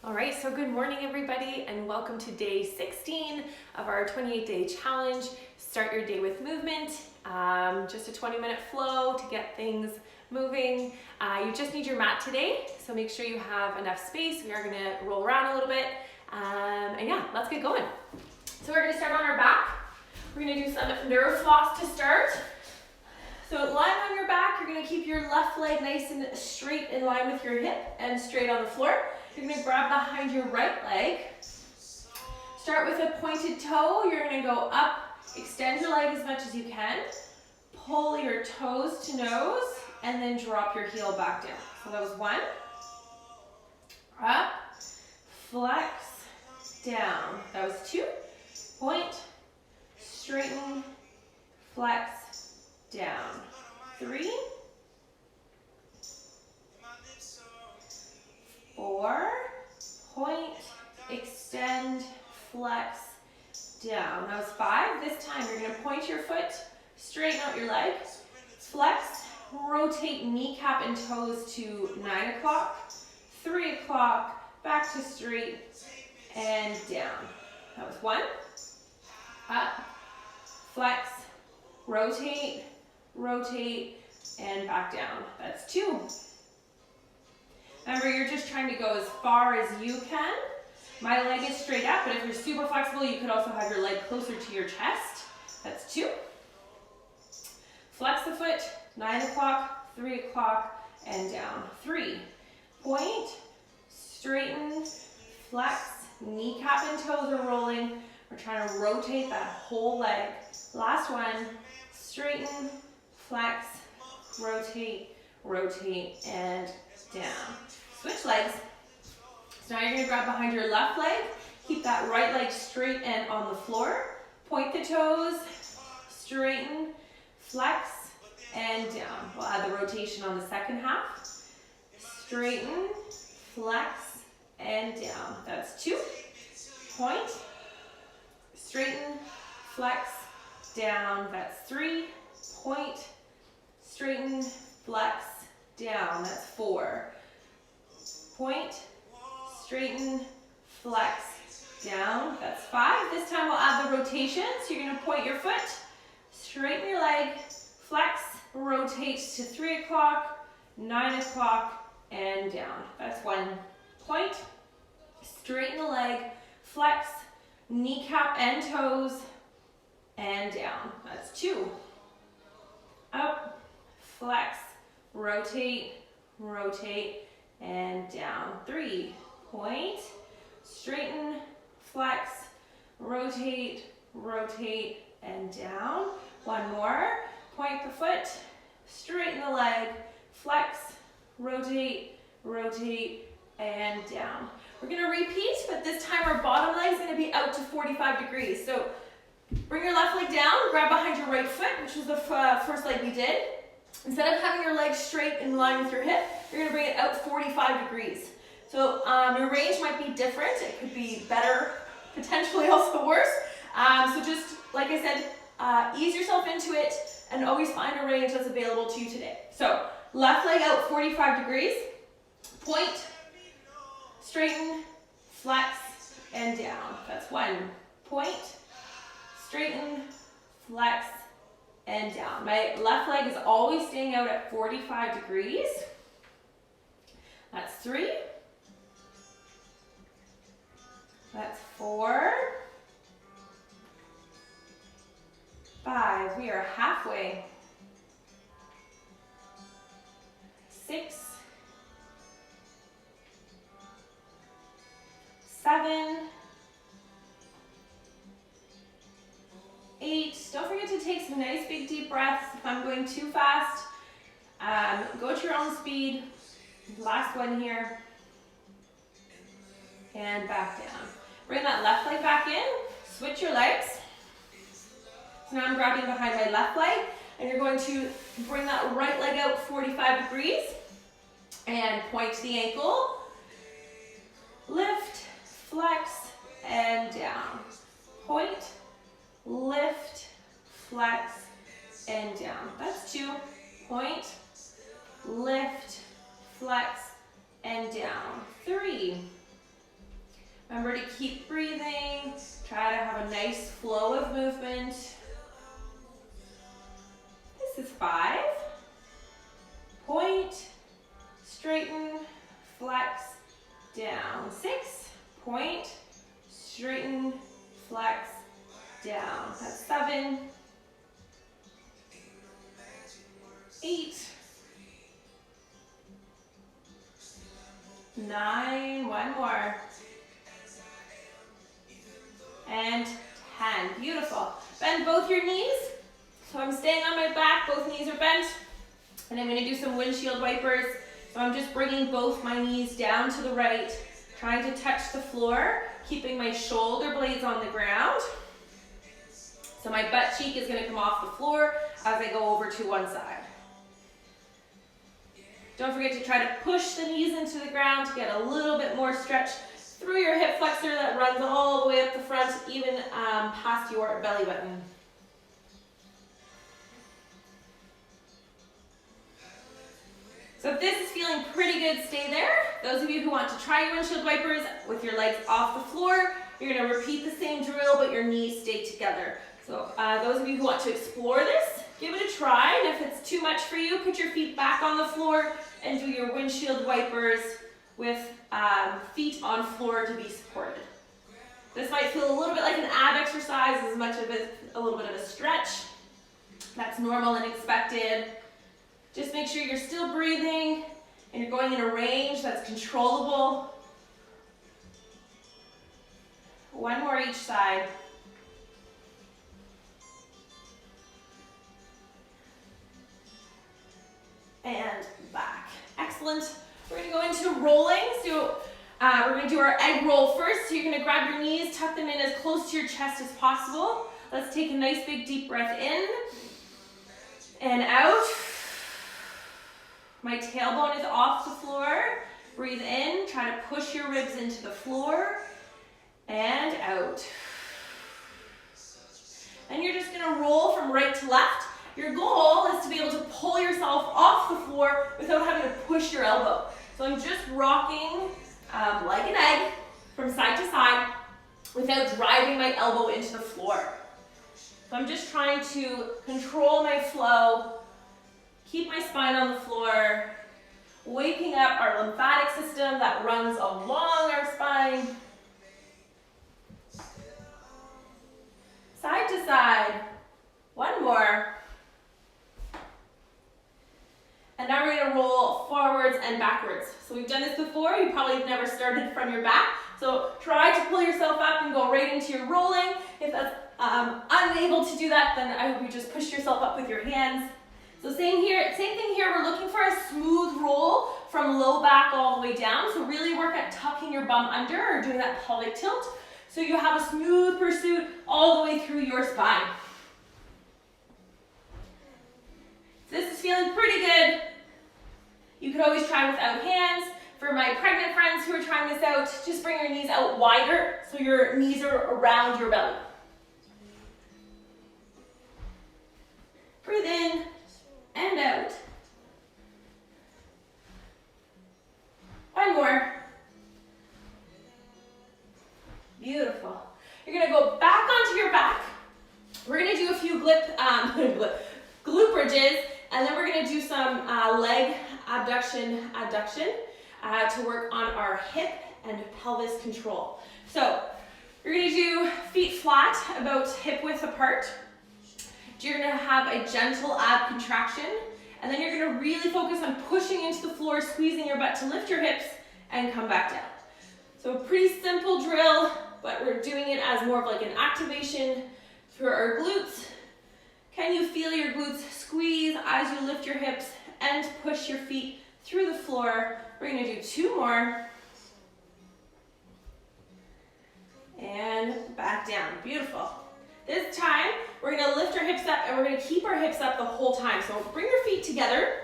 All right, so good morning everybody and welcome to day 16 of our 28-day challenge. Start your day with movement, just a 20-minute flow to get things moving. You just need your mat today, so make sure you have enough space. We are gonna roll around a little bit, and yeah, let's get going. So we're gonna start on our back. We're gonna do some nerve floss to start. So lying on your back, you're gonna keep your left leg nice and straight in line with your hip and straight on the floor. You're gonna grab behind your right leg. Start with a pointed toe. You're gonna go up, extend your leg as much as you can. Pull your toes to nose and then drop your heel back down. So that was one. Up, flex, down. That was two. Point, straighten, flex, down. Three. 4, point, extend, flex, down. That was 5. This time you're going to point your foot, straighten out your leg, flex, rotate kneecap and toes to 9 o'clock, 3 o'clock, back to straight, and down. That was 1. Up, flex, rotate, rotate, and back down. That's 2. Remember, you're just trying to go as far as you can. My leg is straight up, but if you're super flexible, you could also have your leg closer to your chest. That's 2. Flex the foot, 9 o'clock, 3 o'clock, and down. 3. Point, straighten, flex, kneecap and toes are rolling. We're trying to rotate that whole leg. Last one, straighten, flex, rotate, rotate, and down. Switch legs. So now you're going to grab behind your left leg. Keep that right leg straight and on the floor. Point the toes, straighten, flex, and down. We'll add the rotation on the second half. Straighten, flex, and down. That's 2. Point, straighten, flex, down. That's 3. Point, straighten, flex, down. That's 4. Point, straighten, flex, down. That's 5. This time we'll add the rotation. So you're going to point your foot, straighten your leg, flex, rotate to 3 o'clock, 9 o'clock, and down. That's 1. Point, straighten the leg, flex, kneecap and toes, and down. That's 2. Up, flex, rotate, rotate, and down. 3. Point, straighten, flex, rotate, rotate, and down. 1 more. Point the foot, straighten the leg, flex, rotate, rotate, and down. We're going to repeat, but this time our bottom leg is going to be out to 45 degrees. So bring your left leg down, grab behind your right foot, which was the first leg we did. Instead of having your leg straight in line with your hip, you're going to bring it out 45 degrees. So your range might be different. It could be better, potentially also worse. So just, like I said, ease yourself into it and always find a range that's available to you today. So left leg out 45 degrees, point, straighten, flex, and down. That's 1. Point, straighten, flex, and down. My left leg is always staying out at 45 degrees. That's 3. That's 4. 5. We are halfway. 6. 7. 8. Don't forget to take some nice big deep breaths. If I'm going too fast, go at your own speed. Last one here. And back down. Bring that left leg back in. Switch your legs. So now I'm grabbing behind my left leg, and you're going to bring that right leg out 45 degrees and point to the ankle. Lift, flex, and down. Point, lift, flex, and down. That's 2. Point, lift, flex, and down. 3, Remember to keep breathing. Try to have a nice flow of movement. This is 5. Point, straighten, flex, down. 6. Point, straighten, flex, down. That's 7. 8. 9. One more. And 10. Beautiful. Bend both your knees. So I'm staying on my back, both knees are bent. And I'm going to do some windshield wipers. So I'm just bringing both my knees down to the right, trying to touch the floor, keeping my shoulder blades on the ground. So my butt cheek is going to come off the floor as I go over to one side. Don't forget to try to push the knees into the ground to get a little bit more stretch through your hip flexor that runs all the way up the front, even past your belly button. So if this is feeling pretty good, stay there. Those of you who want to try your windshield wipers with your legs off the floor, you're going to repeat the same drill, but your knees stay together. So those of you who want to explore this, give it a try. And if it's too much for you, put your feet back on the floor and do your windshield wipers with feet on floor to be supported. This might feel a little bit like an ab exercise, as much of it a little bit of a stretch. That's normal and expected. Just make sure you're still breathing and you're going in a range that's controllable. One more each side. And back. Excellent. We're going to go into rolling. So we're going to do our egg roll first. So you're going to grab your knees, tuck them in as close to your chest as possible. Let's take a nice big deep breath in and out. My tailbone is off the floor. Breathe in. Try to push your ribs into the floor and out. And you're just going to roll from right to left. Your goal is to be able to pull yourself off the floor without having to push your elbow. So I'm just rocking like an egg from side to side without driving my elbow into the floor. So I'm just trying to control my flow, keep my spine on the floor, waking up our lymphatic system that runs along our spine. Side to side. One more. And now we're going to roll forwards and backwards. So we've done this before. You probably have never started from your back. So try to pull yourself up and go right into your rolling. If that's unable to do that, then I hope you just push yourself up with your hands. So same thing here. We're looking for a smooth roll from low back all the way down. So really work at tucking your bum under or doing that pelvic tilt. So you have a smooth pursuit all the way through your spine. This is feeling pretty good. You could always try without hands. For my pregnant friends who are trying this out, just bring your knees out wider so your knees are around your belly. Breathe in and out. One more. Beautiful. You're going to go back onto your back. We're going to do a few glute bridges, and then we're going to do some leg abduction to work on our hip and pelvis control. So you're going to do feet flat, about hip width apart. You're going to have a gentle ab contraction, and then you're going to really focus on pushing into the floor, squeezing your butt to lift your hips and come back down. So a pretty simple drill, but we're doing it as more of like an activation through our glutes. Can you feel your glutes squeeze as you lift your hips and push your feet through the floor? We're going to do 2 more. And back down. Beautiful. This time, we're going to lift our hips up and we're going to keep our hips up the whole time. So bring your feet together.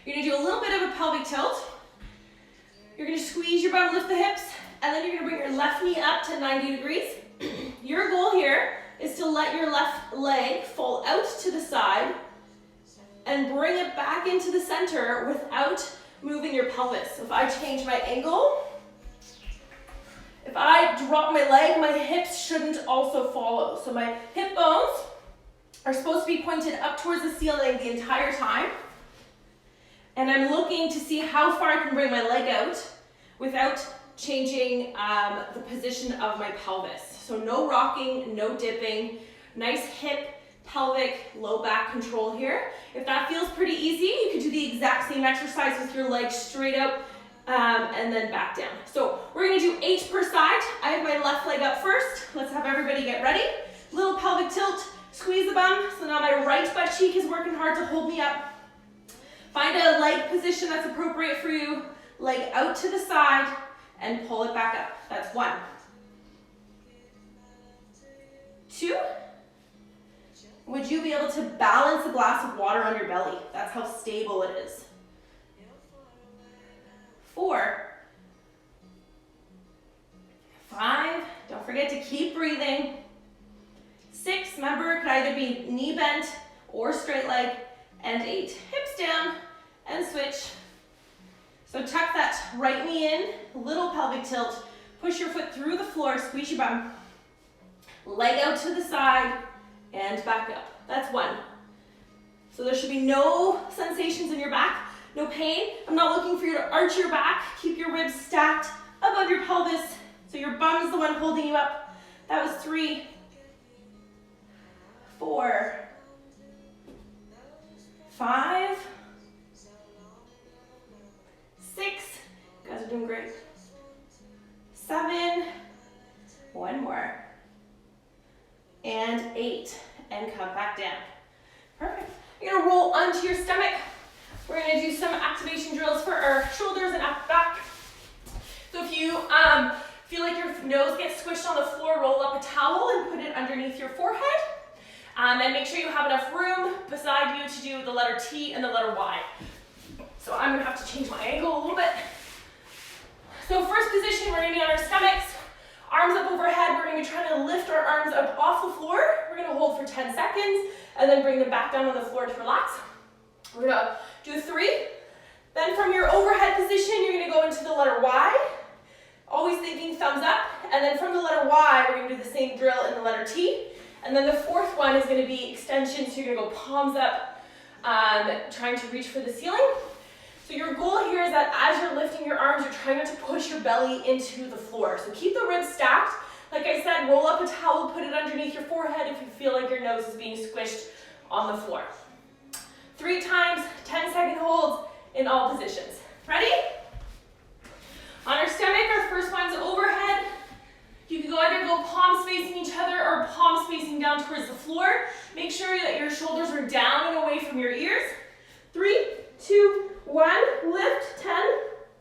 You're going to do a little bit of a pelvic tilt. You're going to squeeze your bum, lift the hips, and then you're going to bring your left knee up to 90 degrees. Your goal here is to let your left leg fall out to the side and bring it back into the center without moving your pelvis. So if I change my angle If I drop my leg, my hips shouldn't also follow. So my hip bones are supposed to be pointed up towards the ceiling the entire time. And I'm looking to see how far I can bring my leg out without changing the position of my pelvis. So no rocking, no dipping, nice hip, pelvic, low back control here. If that feels pretty easy, you can do the exact same exercise with your legs straight out and then back down. So we're gonna do 8 per side. I have my left leg up first. Let's have everybody get ready. Little pelvic tilt, squeeze the bum. So now my right butt cheek is working hard to hold me up. Find a leg position that's appropriate for you. Leg out to the side and pull it back up. That's 1. 2. Would you be able to balance a glass of water on your belly? That's how stable it is. 4. 5. Don't forget to keep breathing. 6. Remember, it could either be knee bent or straight leg. And 8. Hips down and switch. So tuck that right knee in, little pelvic tilt. Push your foot through the floor, squeeze your bum. Leg out to the side and back up. That's 1. So there should be no sensations in your back, no pain. I'm not looking for you to arch your back. Keep your ribs stacked above your pelvis so your bum is the one holding you up. That was 3, 4, 5, 6, you guys are doing great. 7, 1 more, and 8, and come back down. Perfect. You're gonna roll onto your stomach. We're gonna do some activation drills for our shoulders and upper back. So if you feel like your nose gets squished on the floor, roll up a towel and put it underneath your forehead. And make sure you have enough room beside you to do the letter T and the letter Y. So I'm gonna have to change my angle a little bit. So first position, we're gonna be on our stomachs, arms up overhead. We're gonna be trying to lift our arms up off the floor. We're gonna hold for 10 seconds and then bring them back down on the floor to relax. We're gonna do 3. Then from your overhead position, you're gonna go into the letter Y, always thinking thumbs up. And then from the letter Y, we're gonna do the same drill in the letter T. And then the 4th one is gonna be extension, so you're gonna go palms up, trying to reach for the ceiling. So your goal here is that as you're lifting your arms, you're trying not to push your belly into the floor. So keep the ribs stacked. Like I said, roll up a towel, put it underneath your forehead if you feel like your nose is being squished on the floor. 3 times, 10-second holds in all positions. Ready? On our stomach, our first one's overhead. You can either go palms facing each other or palms facing down towards the floor. Make sure that your shoulders are down and away from your ears. 3, 2, 1, lift, 10,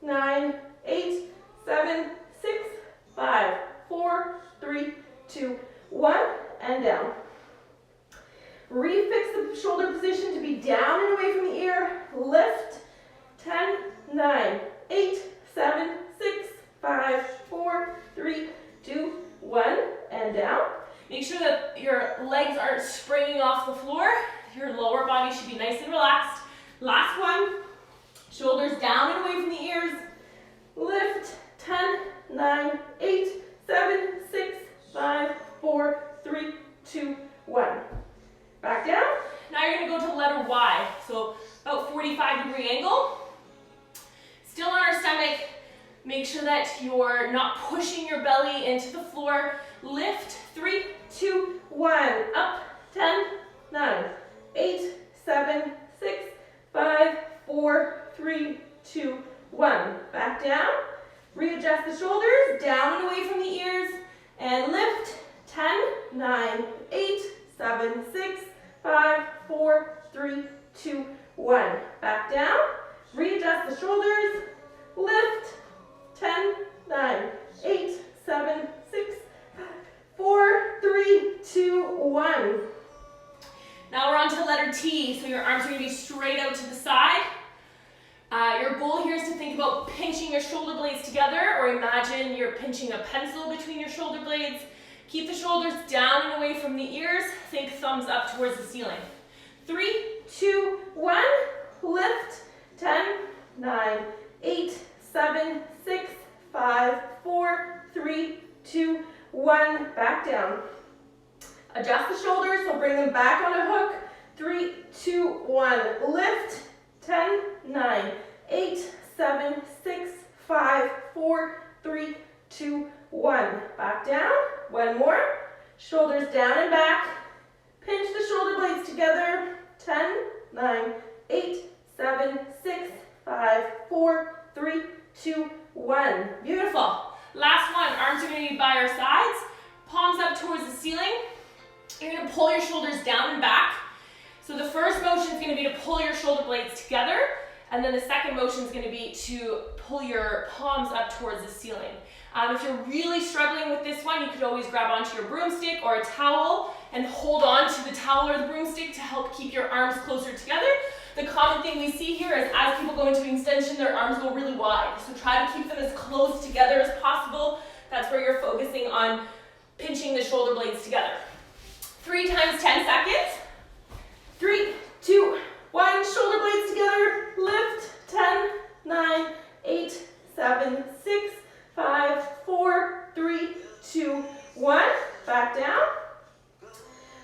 9, 8, 7, 6, 5, 4, 3, 2, 1, and down. Refix the shoulder position to be down and away from the ear. Lift, 10, 9, 8, 7, 6, 5, 4, 3, 2, 1, and down. Make sure that your legs aren't springing off the floor. Your lower body should be nice and relaxed. Last one, shoulders down and away from the ears. Lift, 10, 9, 8, 7, 6, 5, 4, 3, 2, 1. Back down. Now you're gonna go to letter Y. So about 45-degree angle. Still on our stomach. Make sure that you're not pushing your belly into the floor. Lift, 3, 2, 1. Up, 10, 9, 8, 7, 6, 5, 4, 3, 2, 1. Back down. Readjust the shoulders, down and away from the ears. And lift, 10, 9, 8, 7, 6, 5, 4, 3, 2, 1. Back down. Readjust the shoulders. Lift, 10, 9, 8, 7, 6, 5, 4, 3, 2, 1. Now we're on to letter T. So your arms are going to be straight out to the side. Your goal here is to think about pinching your shoulder blades together, or imagine you're pinching a pencil between your shoulder blades. Keep the shoulders down and away from the ears. Think thumbs up towards the ceiling. 3, 2, 1. Lift. 10, 9, 8, 7, 6, 5, 4, 3, 3, 2, 1, back down. Adjust the shoulders, so bring them back on a hook. 3, 2, 1, lift. 10, 9, 8, 7, 6, 5, 4, 3, 2, 1. Back down. One more. Shoulders down and back. Pinch the shoulder blades together. 10, 9, 8, 7, 6, 5, 4, 3, 2, 1. Beautiful. Last one. Arms are going to be by our sides. Palms up towards the ceiling. You're going to pull your shoulders down and back. So the first motion is going to be to pull your shoulder blades together, and then the second motion is going to be to pull your palms up towards the ceiling. If you're really struggling with this one, you could always grab onto your broomstick or a towel and hold on to the towel or the broomstick to help keep your arms closer together. The common thing we see here is as people go into an extension, their arms go really wide. So try to keep them as close together as possible. That's where you're focusing on pinching the shoulder blades together. 3 times 10 seconds. 3, 2, 1, shoulder blades together, lift, 10, 9, 8, 7, 6, 5, 4, 3, 2, 1, back down.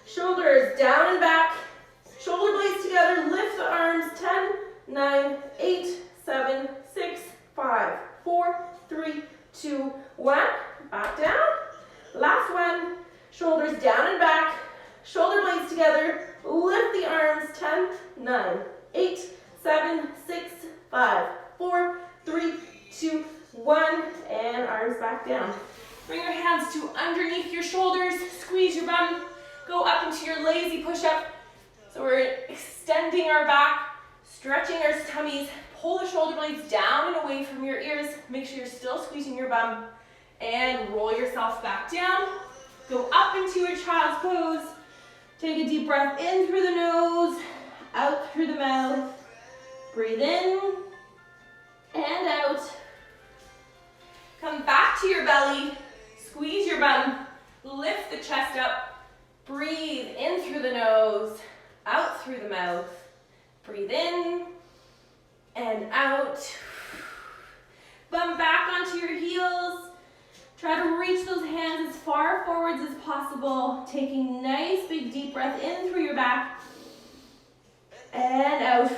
Shoulders down and back, shoulder blades together, lift the arms, 10, 9, 8, 7, 6, 5, 4, 3, 2, 1, back down. Last one, shoulders down and back, shoulder blades together, lift the arms, 10, 9, 8, 7, 6, 5, 4, 3, 2, 1, and arms back down. Bring your hands to underneath your shoulders, squeeze your bum, go up into your lazy push-up. So we're extending our back, stretching our tummies, pull the shoulder blades down and away from your ears, make sure you're still squeezing your bum, and roll yourself back down. Go up into your child's pose. Take a deep breath in through the nose, out through the mouth. Breathe in and out. Come back to your belly, squeeze your bum, lift the chest up. Breathe in through the nose, out through the mouth. Breathe in and out. Bum back onto your heels. Try to reach those hands as far forwards as possible, taking nice big deep breath in through your back and out.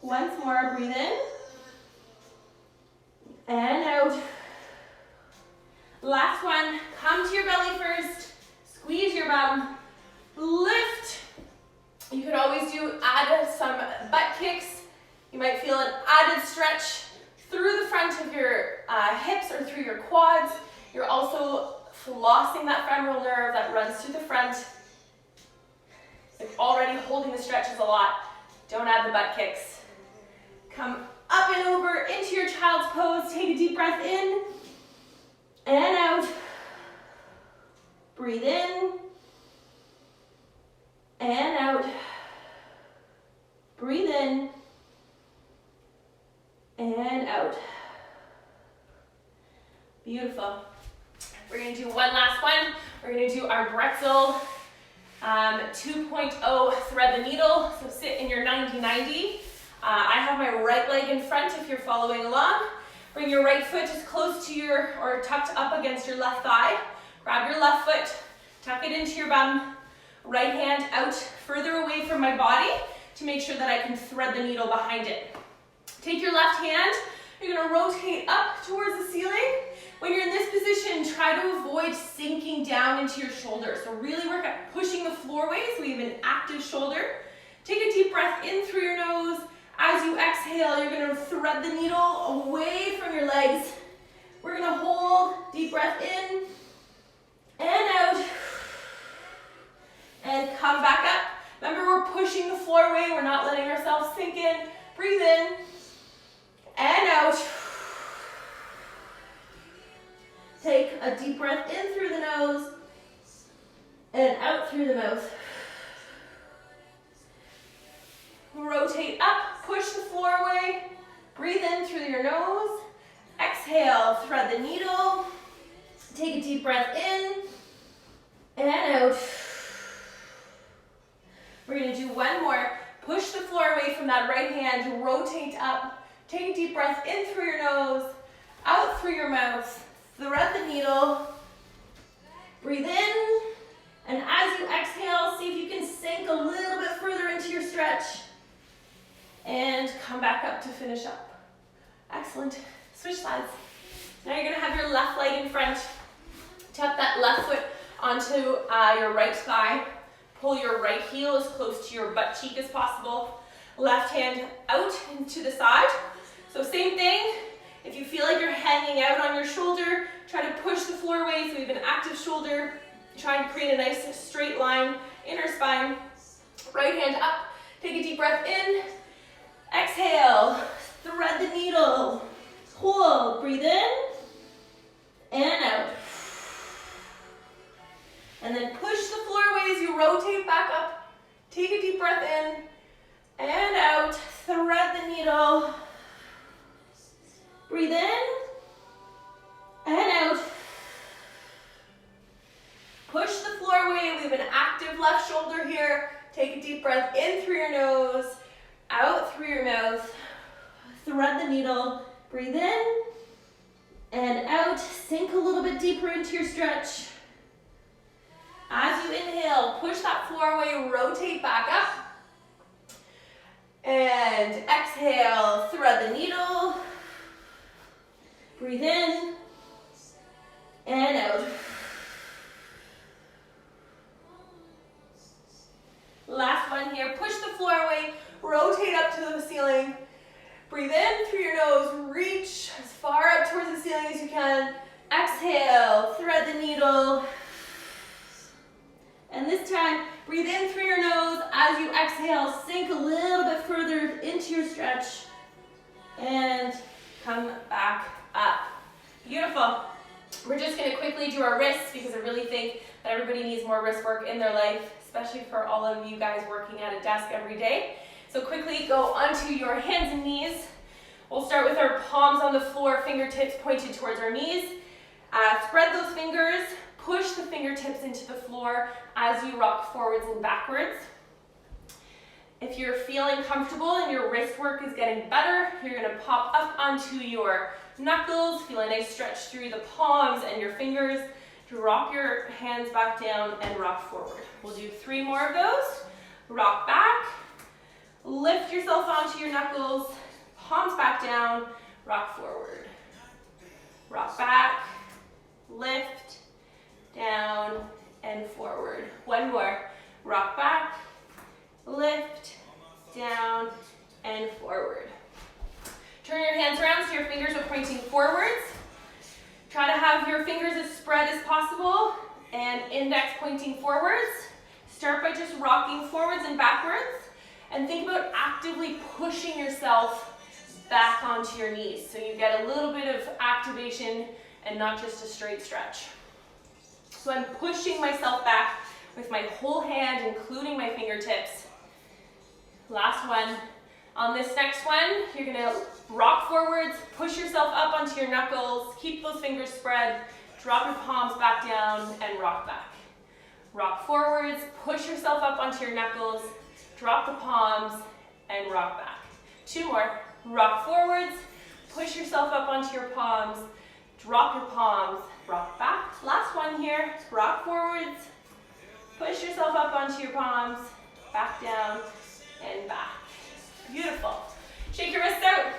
Once more, breathe in and out. Last one, come to your belly first, squeeze your bum, lift. You could always add some butt kicks. You might feel an added stretch through the front of your hips or through your quads. You're also flossing that femoral nerve that runs through the front. If already holding the stretches a lot, don't add the butt kicks. Come up and over into your child's pose. Take a deep breath in and out. Breathe in and out. Breathe in and out. Beautiful. We're going to do one last one. We're going to do our Bretzel 2.0 thread the needle. So sit in your 90-90. I have my right leg in front if you're following along. Bring your right foot as close to or tucked up against your left thigh. Grab your left foot, tuck it into your bum. Right hand out further away from my body to make sure that I can thread the needle behind it. Take your left hand, you're going to rotate up towards the ceiling. When you're in this position, try to avoid sinking down into your shoulder. So really work at pushing the floor away so we have an active shoulder. Take a deep breath in through your nose. As you exhale, you're going to thread the needle away from your legs. We're going to hold, deep breath in and out. And come back up. Remember, we're pushing the floor away. We're not letting ourselves sink in. Breathe in and out. Take a deep breath in through the nose and out through the mouth. Rotate up, push the floor away. Breathe in through your nose. Exhale, thread the needle. Take a deep breath in and out. We're going to do one more. Push the floor away from that right hand. Rotate up. Take a deep breath in through your nose, out through your mouth. thread the needle, breathe in, and as you exhale, see if you can sink a little bit further into your stretch, and come back up to finish up. Excellent. Switch sides. Now you're gonna have your left leg in front. Tap that left foot onto your right thigh. Pull your right heel as close to your butt cheek as possible. Left hand out and to the side. So same thing. If you feel like you're hanging out on your shoulder, try to push the floor away so we have an active shoulder. Trying to create a nice straight line, inner spine. Right hand up. Take a deep breath in. Exhale. Thread the needle. Hold. Breathe in and out. And then push the floor away as you rotate back up. Take a deep breath in and out. Thread the needle. Breathe in and out. Push the floor away. We have an active left shoulder here. Take a deep breath in through your nose, out through your mouth. Thread the needle. Breathe in and out. Sink a little bit deeper into your stretch. As you inhale, push that floor away, rotate back up. And exhale, thread the needle. Breathe in and out. Last one here. Push the floor away, rotate up to the ceiling. Breathe in through your nose, reach as far up towards the ceiling as you can. Exhale, thread the needle. And this time, breathe in through your nose. As you exhale, sink a little bit further into your stretch. And come back up. Beautiful. We're just going to quickly do our wrists because I really think that everybody needs more wrist work in their life, especially for all of you guys working at a desk every day. So quickly go onto your hands and knees. We'll start with our palms on the floor, fingertips pointed towards our knees. Spread those fingers, push the fingertips into the floor as you rock forwards and backwards. If you're feeling comfortable and your wrist work is getting better, you're gonna pop up onto your knuckles, feel a nice stretch through the palms and your fingers. Drop your hands back down and rock forward. We'll do 3 more of those. Rock back, lift yourself onto your knuckles, palms back down, rock forward. Rock back, lift, down, and forward. 1 more. Rock back, lift, down, and forward. Turn your hands around so your fingers are pointing forwards. Try to have your fingers as spread as possible and index pointing forwards. Start by just rocking forwards and backwards and think about actively pushing yourself back onto your knees so you get a little bit of activation and not just a straight stretch. So I'm pushing myself back with my whole hand, including my fingertips. Last one. On this next one, you're gonna rock forwards, push yourself up onto your knuckles, keep those fingers spread, drop your palms back down, and rock back. Rock forwards, push yourself up onto your knuckles, drop the palms, and rock back. 2 more. Rock forwards, push yourself up onto your palms, drop your palms, rock back. Last one here. Rock forwards, push yourself up onto your palms, back down, and back. Beautiful. Shake your wrists out.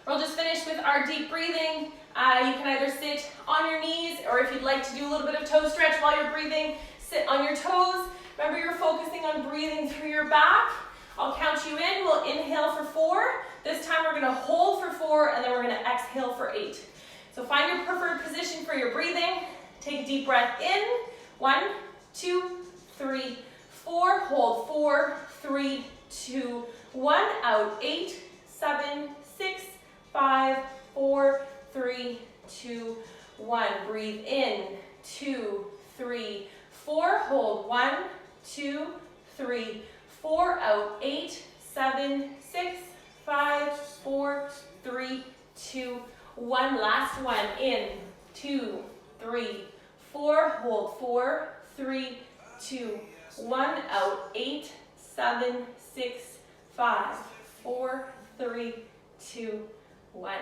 We'll just finish with our deep breathing. You can either sit on your knees, or if you'd like to do a little bit of toe stretch while you're breathing, sit on your toes. Remember, you're focusing on breathing through your back. I'll count you in. We'll inhale for 4. This time we're gonna hold for 4, and then we're gonna exhale for 8. So find your preferred position for your breathing. Take a deep breath in. 1, 2, 3, 4. Hold 4, 3, 2, 1. Out 8, 7, 6, 5, 4, 3, 2, 1. Breathe in. 2, 3, 4. Hold 1, 2, 3, 4. Out 8, 7, 6, 5, 4, 3, 2, 1. Last one. In. 2, 3, 4. Hold 4, 3, 2, 1. Out 8, 7, 6, 5, 4, 3, 2, 1.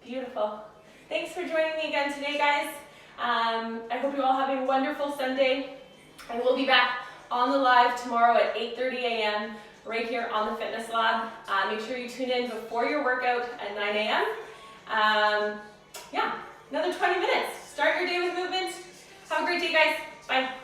Beautiful. Thanks for joining me again today, guys. I hope you all have a wonderful Sunday. I will be back on the live tomorrow at 8:30 a.m. right here on the Fitness Lab. Make sure you tune in before your workout at 9 a.m. Yeah, another 20 minutes. Start your day with movement. Have a great day, guys. Bye.